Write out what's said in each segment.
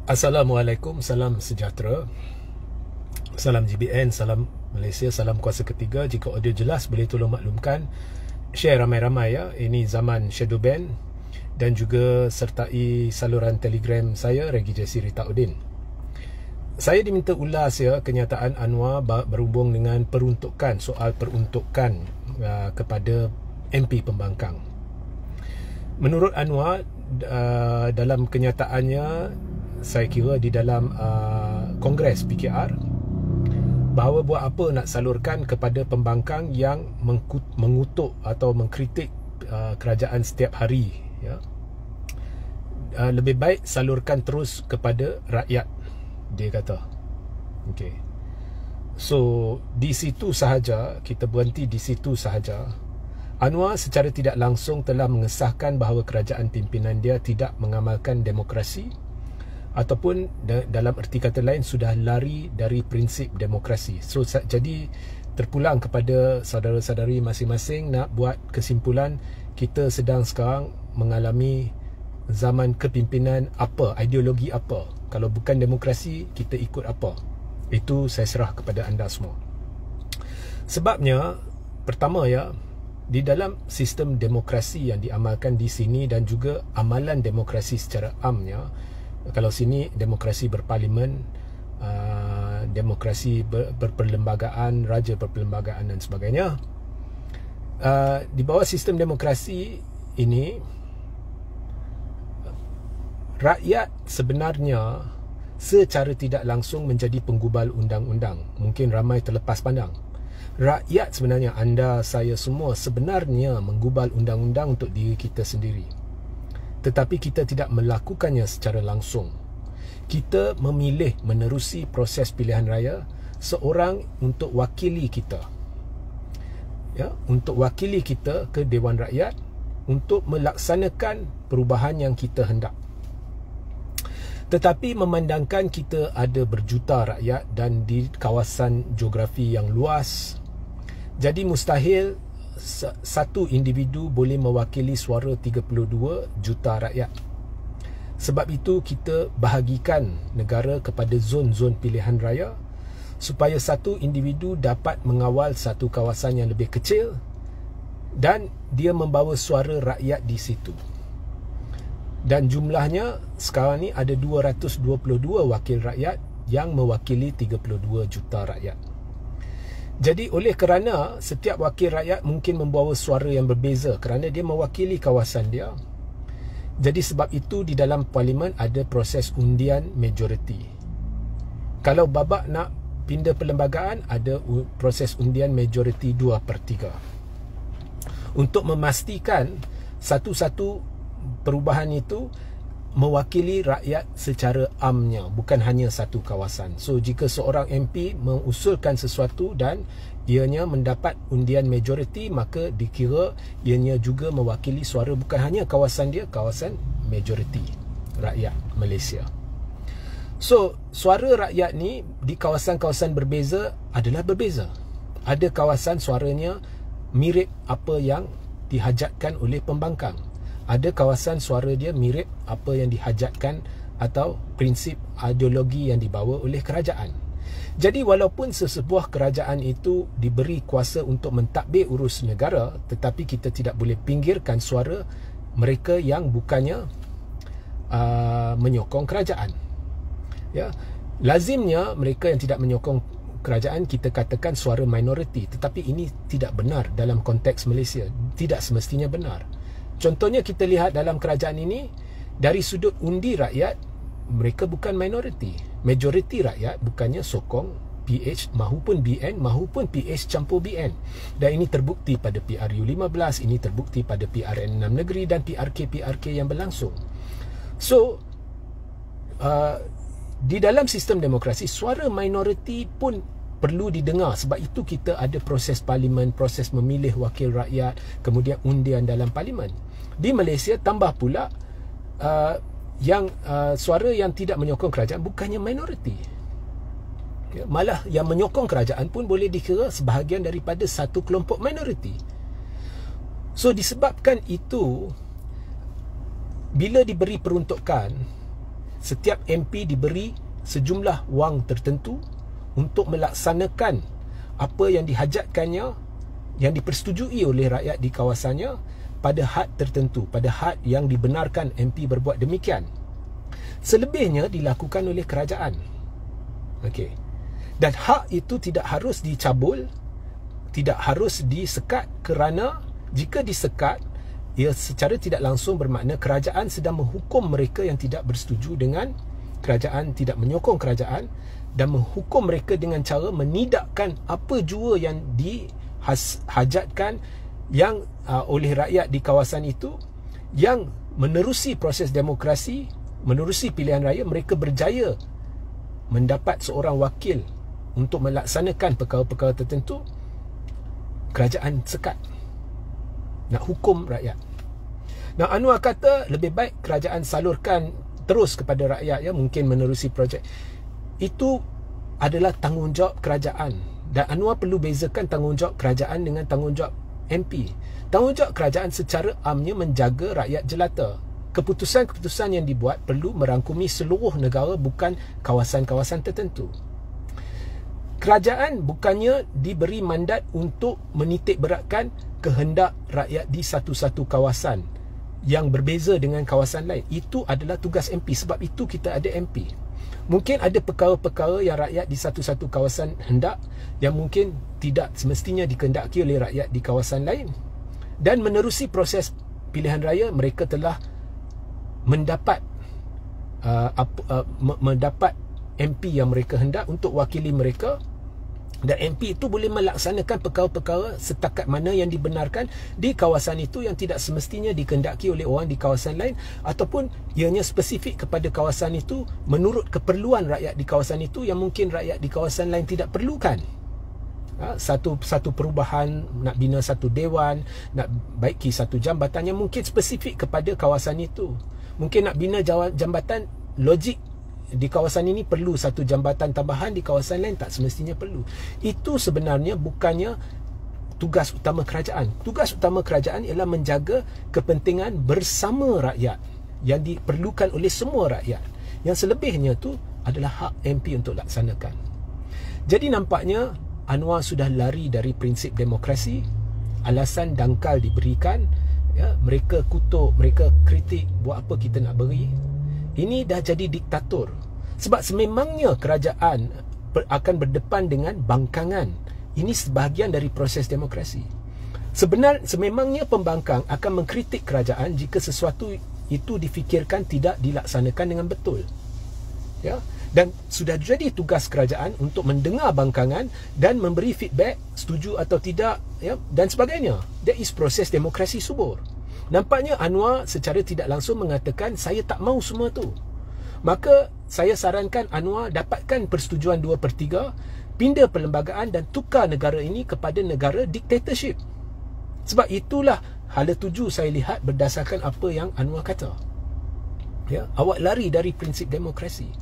Assalamualaikum, salam sejahtera, salam GBN, salam Malaysia, salam kuasa ketiga. Jika audio jelas boleh tolong maklumkan, share ramai-ramai ya. Ini zaman shadow ban dan juga sertai saluran Telegram saya Regi Jesse Rita Udin. Saya diminta ulas ya kenyataan Anwar berhubung dengan peruntukan, soal peruntukan kepada MP Pembangkang. Menurut Anwar, dalam kenyataannya, saya kira di dalam Kongres PKR, bahawa buat apa nak salurkan kepada pembangkang yang mengutuk atau mengkritik kerajaan setiap hari ya. Lebih baik salurkan terus kepada rakyat, dia kata. Okey. So di situ sahaja, kita berhenti di situ sahaja. Anwar secara tidak langsung telah mengesahkan bahawa kerajaan pimpinan dia tidak mengamalkan demokrasi, ataupun dalam erti kata lain sudah lari dari prinsip demokrasi. So jadi terpulang kepada saudara-saudari masing-masing nak buat kesimpulan, kita sedang sekarang mengalami zaman kepimpinan apa, ideologi apa. Kalau bukan demokrasi, kita ikut apa? Itu saya serah kepada anda semua. Sebabnya, pertama ya, di dalam sistem demokrasi yang diamalkan di sini dan juga amalan demokrasi secara amnya, kalau sini demokrasi berparlimen, demokrasi berperlembagaan, raja berperlembagaan dan sebagainya. Di bawah sistem demokrasi ini, rakyat sebenarnya secara tidak langsung menjadi penggubal undang-undang. Mungkin ramai terlepas pandang. Rakyat sebenarnya, anda, saya semua sebenarnya menggubal undang-undang untuk diri kita sendiri. Tetapi kita tidak melakukannya secara langsung. Kita memilih menerusi proses pilihan raya seorang untuk wakili kita. Ya, untuk wakili kita ke Dewan Rakyat untuk melaksanakan perubahan yang kita hendak. Tetapi memandangkan kita ada berjuta rakyat dan di kawasan geografi yang luas, jadi mustahil satu individu boleh mewakili suara 32 juta rakyat. Sebab itu kita bahagikan negara kepada zon-zon pilihan raya supaya satu individu dapat mengawal satu kawasan yang lebih kecil dan dia membawa suara rakyat di situ. Dan jumlahnya sekarang ni ada 222 wakil rakyat yang mewakili 32 juta rakyat. Jadi oleh kerana setiap wakil rakyat mungkin membawa suara yang berbeza kerana dia mewakili kawasan dia, jadi sebab itu di dalam parlimen ada proses undian majoriti. Kalau babak nak pindah perlembagaan, ada proses undian majoriti 2/3 untuk memastikan satu-satu perubahan itu mewakili rakyat secara amnya, bukan hanya satu kawasan. So jika seorang MP mengusulkan sesuatu dan ianya mendapat undian majoriti, maka dikira ianya juga mewakili suara bukan hanya kawasan dia, kawasan majoriti rakyat Malaysia. So suara rakyat ni di kawasan-kawasan berbeza adalah berbeza. Ada kawasan suaranya mirip apa yang dihajatkan oleh pembangkang. Ada kawasan suara dia mirip apa yang dihajatkan atau prinsip ideologi yang dibawa oleh kerajaan. Jadi walaupun sesebuah kerajaan itu diberi kuasa untuk mentadbir urus negara, tetapi kita tidak boleh pinggirkan suara mereka yang bukannya menyokong kerajaan. Ya, lazimnya mereka yang tidak menyokong kerajaan kita katakan suara minoriti, tetapi ini tidak benar dalam konteks Malaysia. Tidak semestinya benar. Contohnya kita lihat dalam kerajaan ini, dari sudut undi rakyat, mereka bukan minoriti. Majoriti rakyat bukannya sokong PH mahupun BN mahupun PH campur BN. Dan ini terbukti pada PRU15, ini terbukti pada PRN 6 negeri dan PRK yang berlangsung. So di dalam sistem demokrasi, suara minoriti pun perlu didengar. Sebab itu kita ada proses parlimen, proses memilih wakil rakyat, kemudian undian dalam parlimen. Di Malaysia tambah pula suara yang tidak menyokong kerajaan bukannya minoriti. Ya, malah yang menyokong kerajaan pun boleh dikira sebahagian daripada satu kelompok minoriti. So disebabkan itu, bila diberi peruntukan, setiap MP diberi sejumlah wang tertentu untuk melaksanakan apa yang dihajatkannya, yang dipersetujui oleh rakyat di kawasannya pada had tertentu, pada had yang dibenarkan MP berbuat demikian. Selebihnya dilakukan oleh kerajaan. Okey. Dan hak itu tidak harus dicabul, tidak harus disekat, kerana jika disekat, ia secara tidak langsung bermakna kerajaan sedang menghukum mereka yang tidak bersetuju dengan kerajaan, tidak menyokong kerajaan, dan menghukum mereka dengan cara menidakkan apa jua yang dihajatkan yang oleh rakyat di kawasan itu, yang menerusi proses demokrasi, menerusi pilihan raya, mereka berjaya mendapat seorang wakil untuk melaksanakan perkara-perkara tertentu. Kerajaan sekat, nak hukum rakyat. Nah, Anwar kata lebih baik kerajaan salurkan terus kepada rakyat, ya, mungkin menerusi projek. Itu adalah tanggungjawab kerajaan, dan Anwar perlu bezakan tanggungjawab kerajaan dengan tanggungjawab MP. Tanggungjawab kerajaan secara amnya menjaga rakyat jelata. Keputusan-keputusan yang dibuat perlu merangkumi seluruh negara, bukan kawasan-kawasan tertentu. Kerajaan bukannya diberi mandat untuk menitik beratkan kehendak rakyat di satu-satu kawasan yang berbeza dengan kawasan lain. Itu adalah tugas MP. Sebab itu kita ada MP. Mungkin ada perkara-perkara yang rakyat di satu-satu kawasan hendak, yang mungkin tidak semestinya dikehendaki oleh rakyat di kawasan lain. Dan menerusi proses pilihan raya, mereka telah mendapat mendapat MP yang mereka hendak untuk wakili mereka. Dan MP itu boleh melaksanakan perkara-perkara setakat mana yang dibenarkan di kawasan itu, yang tidak semestinya dikehendaki oleh orang di kawasan lain, ataupun ianya spesifik kepada kawasan itu menurut keperluan rakyat di kawasan itu yang mungkin rakyat di kawasan lain tidak perlukan. Satu perubahan, nak bina satu dewan, nak baiki satu jambatan yang mungkin spesifik kepada kawasan itu. Mungkin nak bina jambatan, logik di kawasan ini perlu satu jambatan tambahan, di kawasan lain tak semestinya perlu. Itu sebenarnya bukannya tugas utama kerajaan. Tugas utama kerajaan ialah menjaga kepentingan bersama rakyat yang diperlukan oleh semua rakyat. Yang selebihnya tu adalah hak MP untuk laksanakan. Jadi nampaknya Anwar sudah lari dari prinsip demokrasi. Alasan dangkal diberikan, ya, mereka kutuk, mereka kritik, buat apa kita nak beri. Ini dah jadi diktator. Sebab sememangnya kerajaan akan berdepan dengan bangkangan. Ini sebahagian dari proses demokrasi. Sememangnya pembangkang akan mengkritik kerajaan jika sesuatu itu difikirkan tidak dilaksanakan dengan betul. Ya, dan sudah jadi tugas kerajaan untuk mendengar bangkangan dan memberi feedback, setuju atau tidak, ya, dan sebagainya. That is proses demokrasi subur. Nampaknya Anwar secara tidak langsung mengatakan, saya tak mahu semua tu. Maka saya sarankan Anwar dapatkan persetujuan 2/3, pindah perlembagaan dan tukar negara ini kepada negara dictatorship. Sebab itulah hala tuju saya lihat berdasarkan apa yang Anwar kata. Ya, awak lari dari prinsip demokrasi.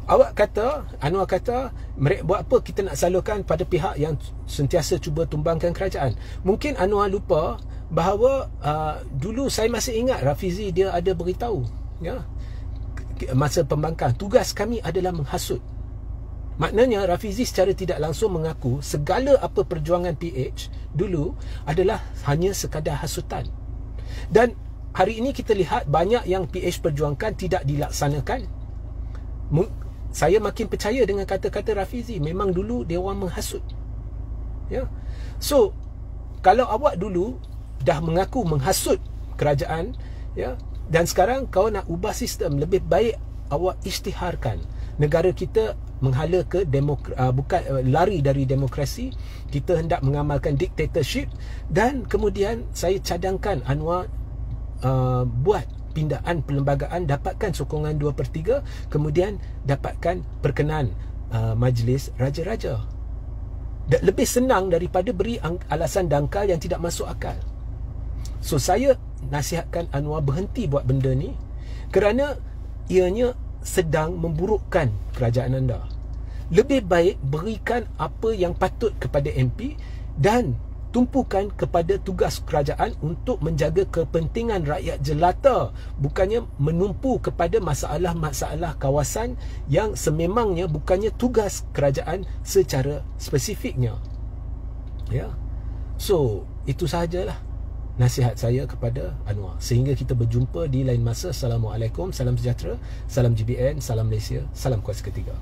Anwar kata, mereka buat apa kita nak salurkan pada pihak yang sentiasa cuba tumbangkan kerajaan. Mungkin Anwar lupa bahawa dulu saya masih ingat Rafizi dia ada beritahu, ya, masa pembangkang, tugas kami adalah menghasut. Maknanya Rafizi secara tidak langsung mengaku segala apa perjuangan PH dulu adalah hanya sekadar hasutan. Dan hari ini kita lihat banyak yang PH perjuangkan tidak dilaksanakan. Saya makin percaya dengan kata-kata Rafizi, memang dulu dia orang menghasut. Ya. So, kalau awak dulu dah mengaku menghasut kerajaan, ya, dan sekarang kau nak ubah sistem, lebih baik awak isytiharkan. Negara kita menghala ke bukan lari dari demokrasi, kita hendak mengamalkan dictatorship, dan kemudian saya cadangkan Anwar buat pindaan perlembagaan, dapatkan sokongan 2/3, kemudian dapatkan perkenan majlis raja-raja. Dan lebih senang daripada beri alasan dangkal yang tidak masuk akal. So saya nasihatkan Anwar berhenti buat benda ni, kerana ianya sedang memburukkan kerajaan anda. Lebih baik berikan apa yang patut kepada MP, dan tumpukan kepada tugas kerajaan untuk menjaga kepentingan rakyat jelata, bukannya menumpu kepada masalah-masalah kawasan yang sememangnya bukannya tugas kerajaan secara spesifiknya. Ya. So, itu sahajalah nasihat saya kepada Anwar. Sehingga kita berjumpa di lain masa. Assalamualaikum, salam sejahtera, salam GBN, salam Malaysia, salam Kuasa Ketiga.